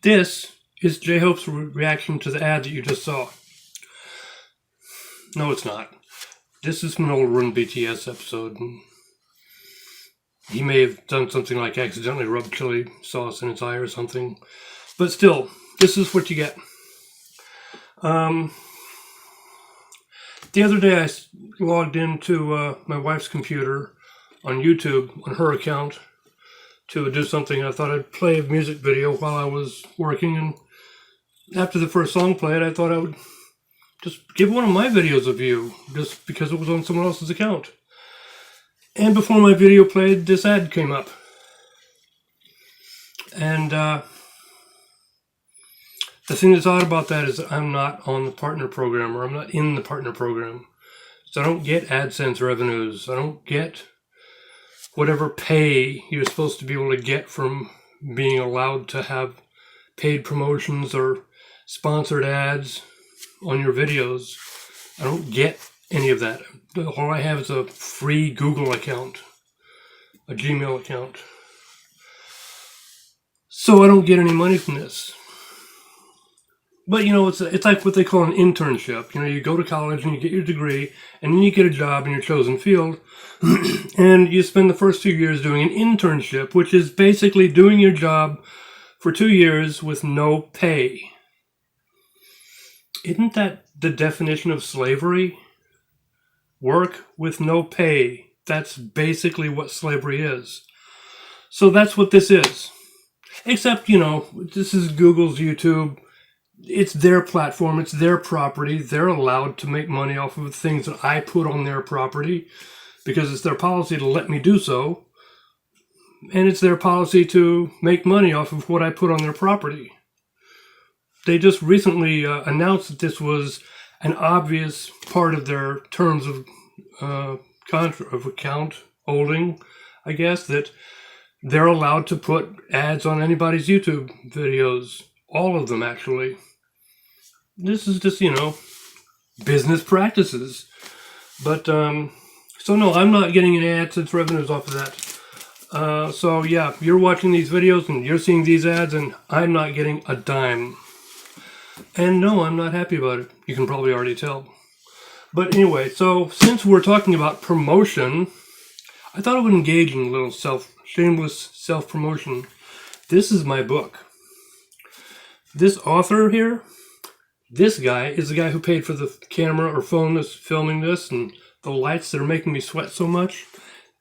This is J-Hope's reaction to the ad that you just saw. No, it's not. This is from an old Run BTS episode. He may have done something like accidentally rubbed chili sauce in his eye or something. But still, this is what you get. The other day I logged into my wife's computer on YouTube, on her account, to do something. I thought I'd play a music video while I was working, and after the first song played, I thought I would just give one of my videos a view, just because it was on someone else's account. And before my video played, this ad came up. And the thing that's odd about that is that I'm not on the partner program, or I'm not in the partner program. So I don't get Adsense revenues. I don't get whatever pay you're supposed to be able to get from being allowed to have paid promotions or sponsored ads on your videos. I don't get any of that. All I have is a free Google account, a Gmail account. So I don't get any money from this. But, you know, it's like what they call an internship. You know, you go to college and you get your degree, and then you get a job in your chosen field, and you spend the first 2 years doing an internship, which is basically doing your job for 2 years with no pay. Isn't that the definition of slavery? Work with no pay. That's basically what slavery is. So that's what this is. Except, you know, this is Google's YouTube. It's their platform. It's their property. They're allowed to make money off of things that I put on their property because it's their policy to let me do so. And it's their policy to make money off of what I put on their property. They just recently announced that this was an obvious part of their terms of account holding, I guess, that they're allowed to put ads on anybody's YouTube videos. All of them, actually. This is just, you know, business practices. But, so no, I'm not getting any AdSense revenues off of that. So yeah, you're watching these videos and you're seeing these ads and I'm not getting a dime. And no, I'm not happy about it. You can probably already tell. But anyway, so since we're talking about promotion, I thought I would engage in a little shameless self-promotion. This is my book. This author here, this guy is the guy who paid for the camera or phone that's filming this and the lights that are making me sweat so much.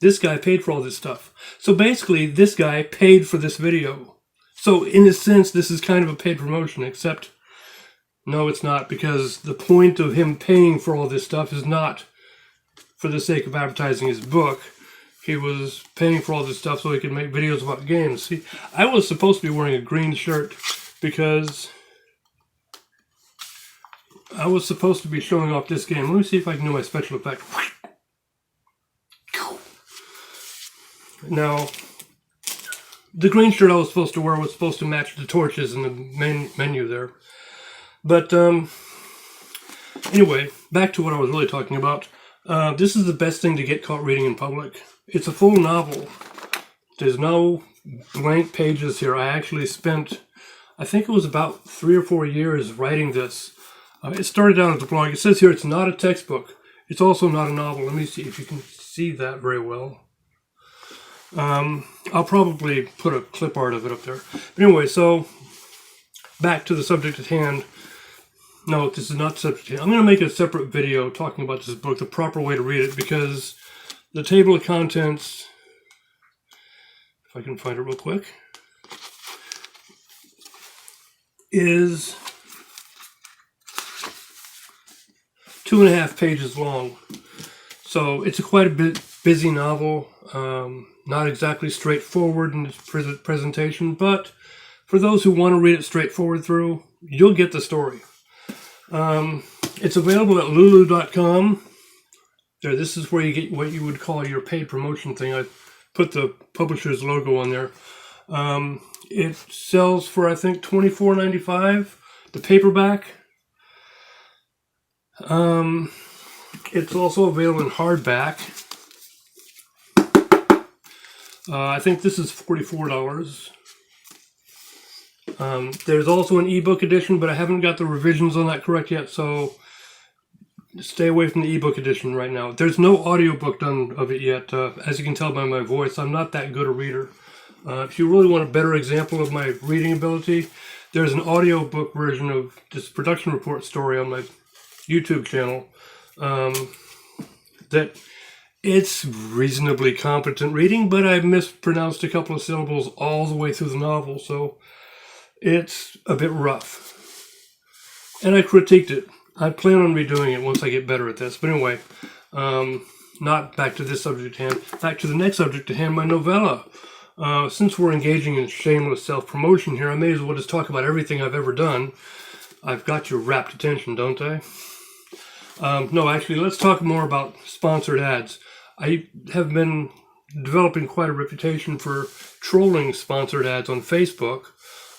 This guy paid for all this stuff. So basically, this guy paid for this video. So in a sense, this is kind of a paid promotion, except no, it's not, because the point of him paying for all this stuff is not for the sake of advertising his book. He was paying for all this stuff so he could make videos about games. See, I was supposed to be wearing a green shirt because I was supposed to be showing off this game. Let me see if I can do my special effect. Now, the green shirt I was supposed to wear was supposed to match the torches in the main menu there. But anyway, back to what I was really talking about. This is the best thing to get caught reading in public. It's a full novel. There's no blank pages here. I actually spent, I think it was about 3 or 4 years writing this. It started out as a blog. It says here it's not a textbook. It's also not a novel. Let me see if you can see that very well. I'll probably put a clip art of it up there. But anyway, so back to the subject at hand. No, this is not the subject at hand. I'm going to make a separate video talking about this book, the proper way to read it, because the table of contents, if I can find it real quick, is 2.5 pages long. So it's quite a bit busy novel, not exactly straightforward in its presentation, but for those who want to read it straightforward through, you'll get the story. It's available at lulu.com. There, this is where you get what you would call your paid promotion thing. I put the publisher's logo on there. It sells for, I think, $24.95. The paperback. It's also available in hardback. I think this is $44. There's also an ebook edition, but I haven't got the revisions on that correct yet, so stay away from the ebook edition right now. There's no audiobook done of it yet. As you can tell by my voice, I'm not that good a reader. If you really want a better example of my reading ability, there's an audiobook version of this production report story on my YouTube channel that it's reasonably competent reading, but I've mispronounced a couple of syllables all the way through the novel, so it's a bit rough. And I critiqued it. I plan on redoing it once I get better at this. But anyway, not back to this subject at hand. Back to the next subject at hand, my novella. Since we're engaging in shameless self-promotion here, I may as well just talk about everything I've ever done. I've got your rapt attention, don't I? No, actually, let's talk more about sponsored ads. I have been developing quite a reputation for trolling sponsored ads on Facebook.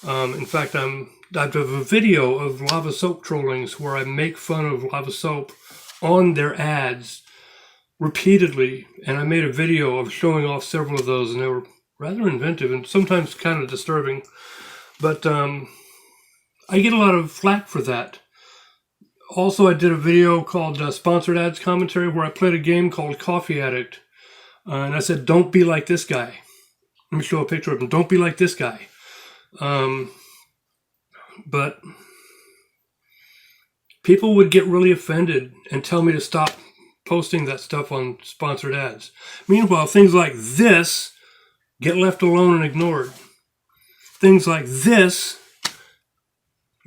In fact, I have a video of Lava Soap trollings where I make fun of Lava Soap on their ads repeatedly. And I made a video of showing off several of those, and they were rather inventive and sometimes kind of disturbing. But I get a lot of flack for that. Also, I did a video called Sponsored Ads Commentary where I played a game called Coffee Addict. And I said, don't be like this guy. Let me show a picture of him. Don't be like this guy. But people would get really offended and tell me to stop posting that stuff on sponsored ads. Meanwhile, things like this get left alone and ignored. Things like this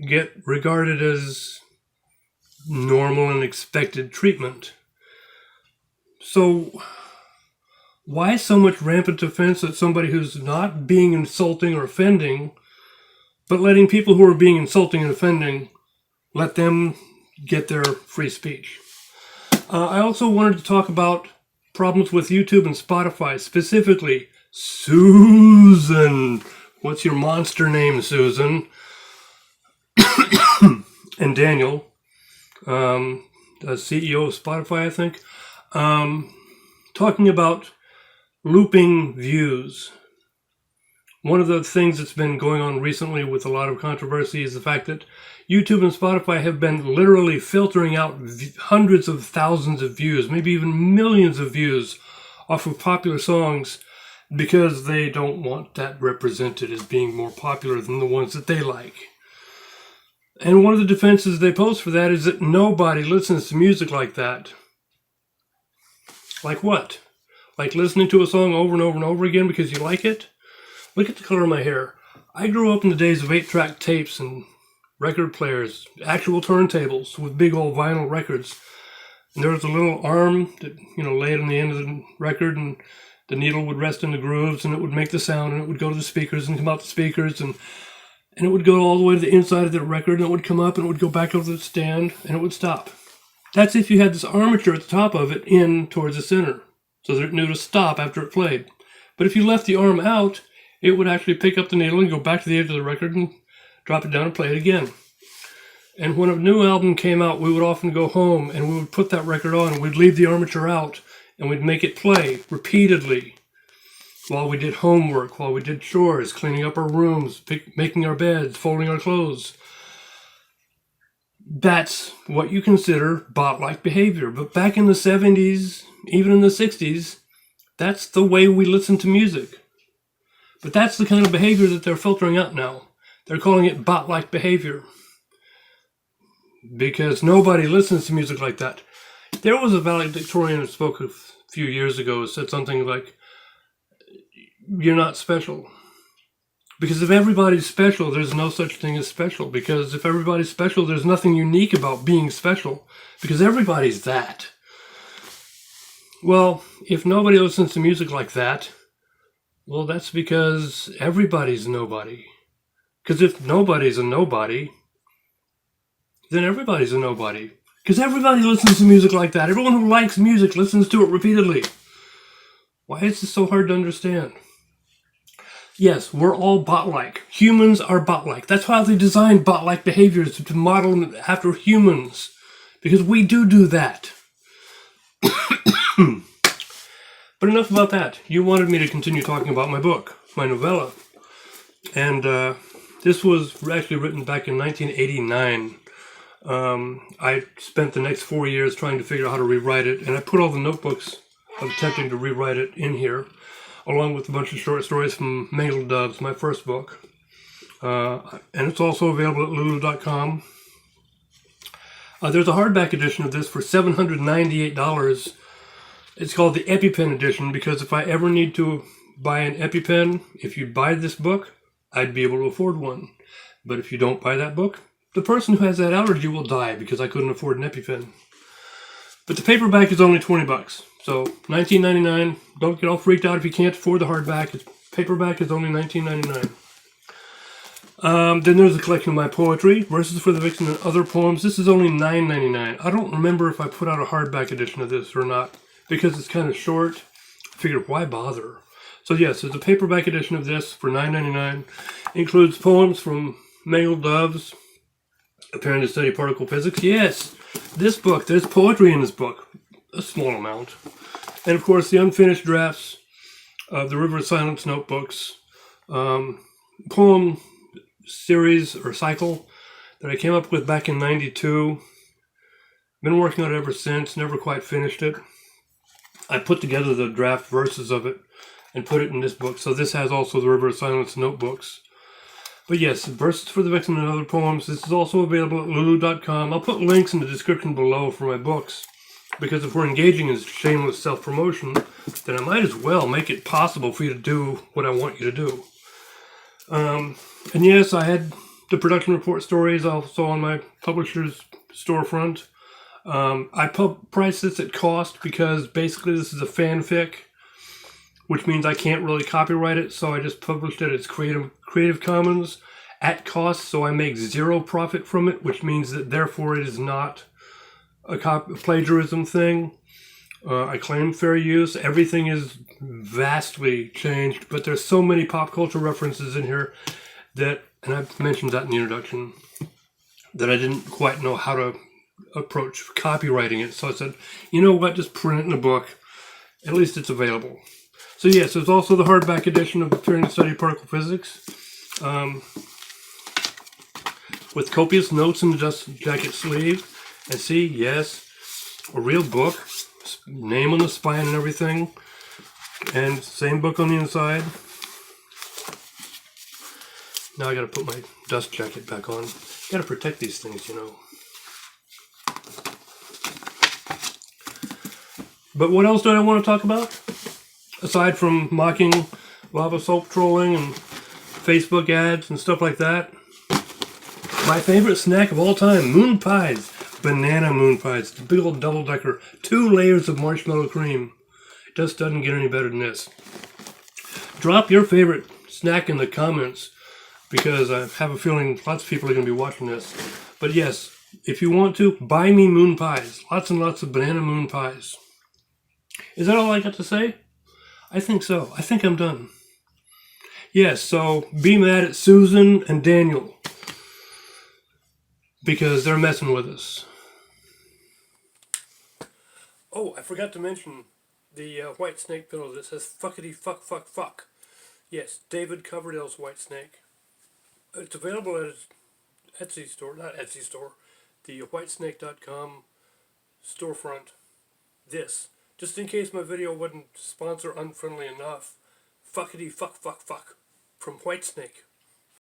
get regarded as normal and expected treatment. So why so much rampant offense at somebody who's not being insulting or offending, but letting people who are being insulting and offending, let them get their free speech? I also wanted to talk about problems with YouTube and Spotify, specifically Susan. What's your monster name, Susan? And Daniel, CEO of Spotify, I think, talking about looping views. One of the things that's been going on recently with a lot of controversy is the fact that YouTube and Spotify have been literally filtering out hundreds of thousands of views, maybe even millions of views off of popular songs because they don't want that represented as being more popular than the ones that they like. And one of the defenses they post for that is that nobody listens to music like that. Like what? Like listening to a song over and over and over again because you like it? Look at the color of my hair. I grew up in the days of 8-track tapes and record players, actual turntables with big old vinyl records. And there was a little arm that, laid on the end of the record, and the needle would rest in the grooves, and it would make the sound, and it would go to the speakers and come out the speakers, and it would go all the way to the inside of the record, and it would come up, and it would go back over the stand, and it would stop. That's if you had this armature at the top of it in towards the center, so that it knew to stop after it played. But if you left the arm out, it would actually pick up the needle and go back to the edge of the record and drop it down and play it again. And when a new album came out, we would often go home and we would put that record on, and we'd leave the armature out, and we'd make it play repeatedly while we did homework, while we did chores, cleaning up our rooms, making our beds, folding our clothes. That's what you consider Botlike behavior. But back in the 70s, even in the 60s, that's the way we listened to music. But that's the kind of behavior that they're filtering out now. They're calling it Botlike behavior, because nobody listens to music like that. There was a valedictorian who spoke a few years ago who said something like, you're not special. Because if everybody's special, there's no such thing as special. Because if everybody's special, there's nothing unique about being special. Because everybody's that. Well, if nobody listens to music like that, well, that's because everybody's nobody. Because if nobody's a nobody, then everybody's a nobody. Because everybody listens to music like that. Everyone who likes music listens to it repeatedly. Why is this so hard to understand? Yes, we're all bot-like. Humans are bot-like. That's why they designed bot-like behaviors to model them after humans. Because we do that. But enough about that. You wanted me to continue talking about my book, my novella. And This was actually written back in 1989. I spent the next 4 years trying to figure out how to rewrite it, and I put all the notebooks of attempting to rewrite it in here, along with a bunch of short stories from Mangled Doves, my first book. And it's also available at lulu.com. There's a hardback edition of this for $798. It's called the EpiPen edition, because if I ever need to buy an EpiPen, if you buy this book, I'd be able to afford one. But if you don't buy that book, the person who has that allergy will die, because I couldn't afford an EpiPen. But the paperback is only $20. So $19.99. Don't get all freaked out if you can't afford the hardback. Paperback is only $19.99. Then there's a collection of my poetry, Verses for the Vixen and Other Poems. This is only $9.99. I don't remember if I put out a hardback edition of this or not, because it's kind of short. I figured, why bother? So yes, there's a paperback edition of this for $9.99. Includes poems from Mangled Doves, Apparently Study Particle Physics. Yes, this book, there's poetry in this book. A small amount. And of course, the unfinished drafts of the River of Silence notebooks. Poem series or cycle that I came up with back in '92. Been working on it ever since, never quite finished it. I put together the draft verses of it and put it in this book. So this has also the River of Silence notebooks. But yes, Verses for the Vixen and Other Poems. This is also available at lulu.com. I'll put links in the description below for my books, because if we're engaging in shameless self-promotion, then I might as well make it possible for you to do what I want you to do. And yes, I had the production report stories also on my publisher's storefront. I priced this at cost because basically this is a fanfic, which means I can't really copyright it, so I just published it as Creative Commons at cost, so I make zero profit from it, which means that therefore it is not a plagiarism thing. I claim fair use. Everything is vastly changed, but there's so many pop culture references in here that, and I've mentioned that in the introduction, that I didn't quite know how to approach copywriting it. So I said, you know what, just print it in a book. At least it's available. So yes, there's also the hardback edition of Appearing to Study Particle Physics, with copious notes in the dust jacket sleeve. And see, yes, a real book, name on the spine and everything, and same book on the inside. Now I gotta put my dust jacket back on. Gotta protect these things, you know. But what else do I want to talk about? Aside from mocking lava soap trolling and Facebook ads and stuff like that. My favorite snack of all time, moon pies. Banana moon pies. The big old double-decker. 2 layers of marshmallow cream. It just doesn't get any better than this. Drop your favorite snack in the comments, because I have a feeling lots of people are going to be watching this. But yes, if you want to, buy me moon pies. Lots and lots of banana moon pies. Is that all I got to say? I think so. I think I'm done. Yes, so be mad at Susan and Daniel, because they're messing with us. Oh, I forgot to mention the Whitesnake pillow that says fuckity fuck fuck fuck. Yes, David Coverdale's Whitesnake. It's available at his Etsy store, not Etsy store, the whitesnake.com storefront. This, just in case my video wasn't sponsor unfriendly enough, fuckity fuck fuck fuck from Whitesnake.